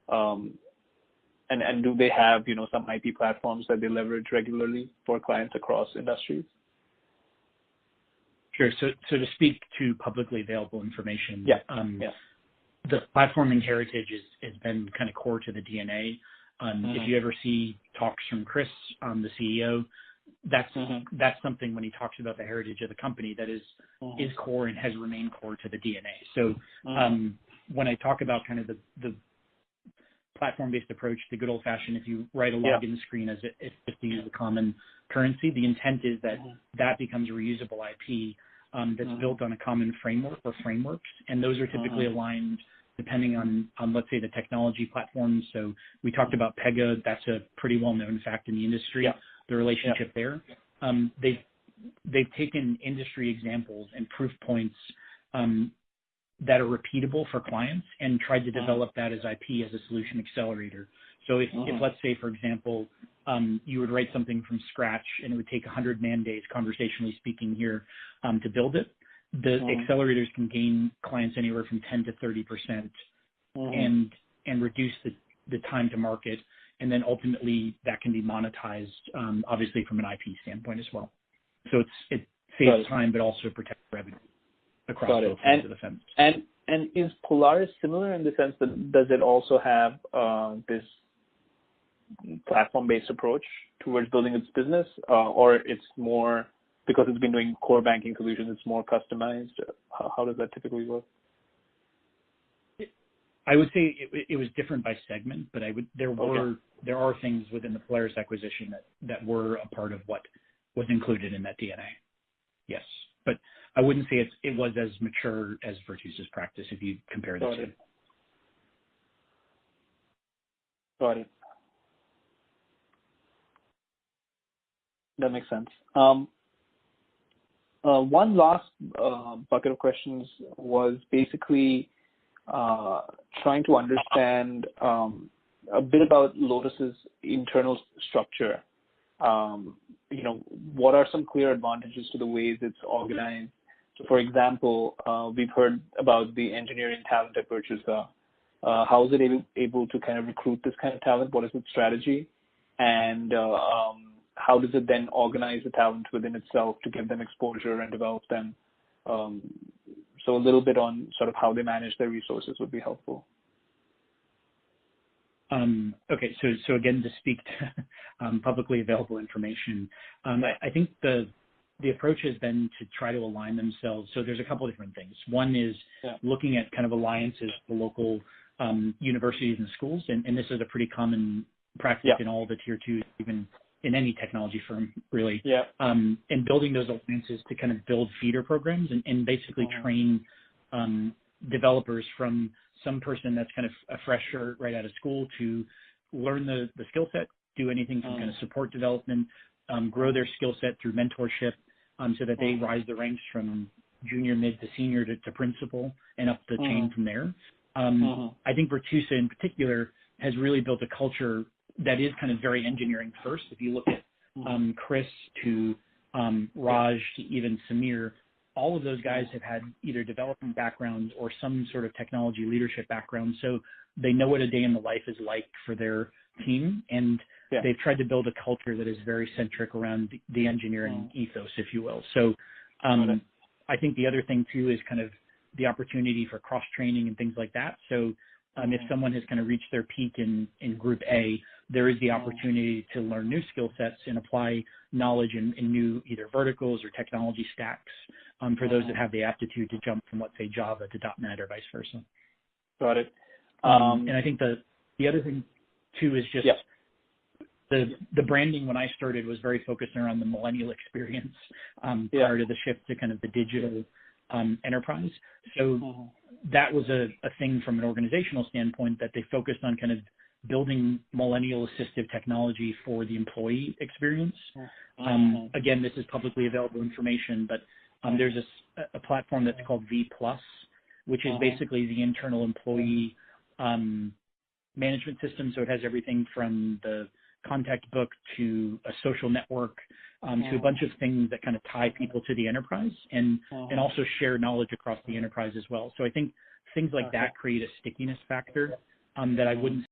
And do they have, some IP platforms that they leverage regularly for clients across industries? Sure. So to speak to publicly available information, yeah. The platforming heritage has been kind of core to the DNA. If you ever see talks from Chris, the CEO, that's something when he talks about the heritage of the company that is core and has remained core to the DNA. So when I talk about kind of the platform-based approach, the good old-fashioned, if you write a login screen as it's just to use the common currency, the intent is that that becomes reusable IP that's built on a common framework or frameworks, and those are typically aligned depending on, let's say, the technology platforms. So we talked about Pega. That's a pretty well-known fact in the industry, the relationship there. They've taken industry examples and proof points that are repeatable for clients and tried to develop that as IP as a solution accelerator. So if let's say, for example, you would write something from scratch and it would take 100 man days, conversationally speaking here, to build it, the accelerators can gain clients anywhere from 10 to 30% and reduce the time to market. And then ultimately that can be monetized, obviously from an IP standpoint as well. So it saves time, but also protects revenue across both sides of the fence. And is Polaris similar in the sense that does it also have this platform-based approach towards building its business, or it's more, because it's been doing core banking solutions, it's more customized? How does that typically work? I would say it was different by segment, but there are things within the Polaris acquisition that were a part of what was included in that DNA. Yes, but I wouldn't say it was as mature as Virtu's practice if you compare the two. Got it. That makes sense. One last bucket of questions was basically trying to understand a bit about Lotus's internal structure. What are some clear advantages to the ways it's organized? So, for example, we've heard about the engineering talent at Virtusa. How is it able to kind of recruit this kind of talent? What is its strategy? And how does it then organize the talent within itself to give them exposure and develop them? So a little bit on sort of how they manage their resources would be helpful. Okay, so again, to speak to publicly available information, I think the approach has been to try to align themselves. So there's a couple of different things. One is looking at kind of alliances with local universities and schools, and this is a pretty common practice in all the tier 2s, even in any technology firm, really. And building those alliances to kind of build feeder programs and basically train developers from some person that's kind of a fresher right out of school to learn the skill set, do anything from kind of support development, grow their skill set through mentorship, so that they rise the ranks from junior, mid to senior to principal and up the chain from there. I think Virtusa in particular has really built a culture that is kind of very engineering first. If you look at Chris to Raj to even Samir, all of those guys have had either development backgrounds or some sort of technology leadership background. So they know what a day in the life is like for their team. And they've tried to build a culture that is very centric around the engineering ethos, if you will. So I think the other thing too is kind of the opportunity for cross-training and things like that. So if someone has kind of reached their peak in Group A, there is the opportunity to learn new skill sets and apply knowledge in new either verticals or technology stacks for those that have the aptitude to jump from, let's say, Java to .NET or vice versa. Got it. And I think the other thing, too, is just the branding when I started was very focused around the millennial experience prior to the shift to kind of the digital enterprise. So that was a thing from an organizational standpoint that they focused on kind of building millennial assistive technology for the employee experience. Again, this is publicly available information, but there's a platform that's called V+, which is basically the internal employee management system. So it has everything from the contact book to a social network to a bunch of things that kind of tie people to the enterprise and also share knowledge across the enterprise as well. So I think things like that create a stickiness factor that I wouldn't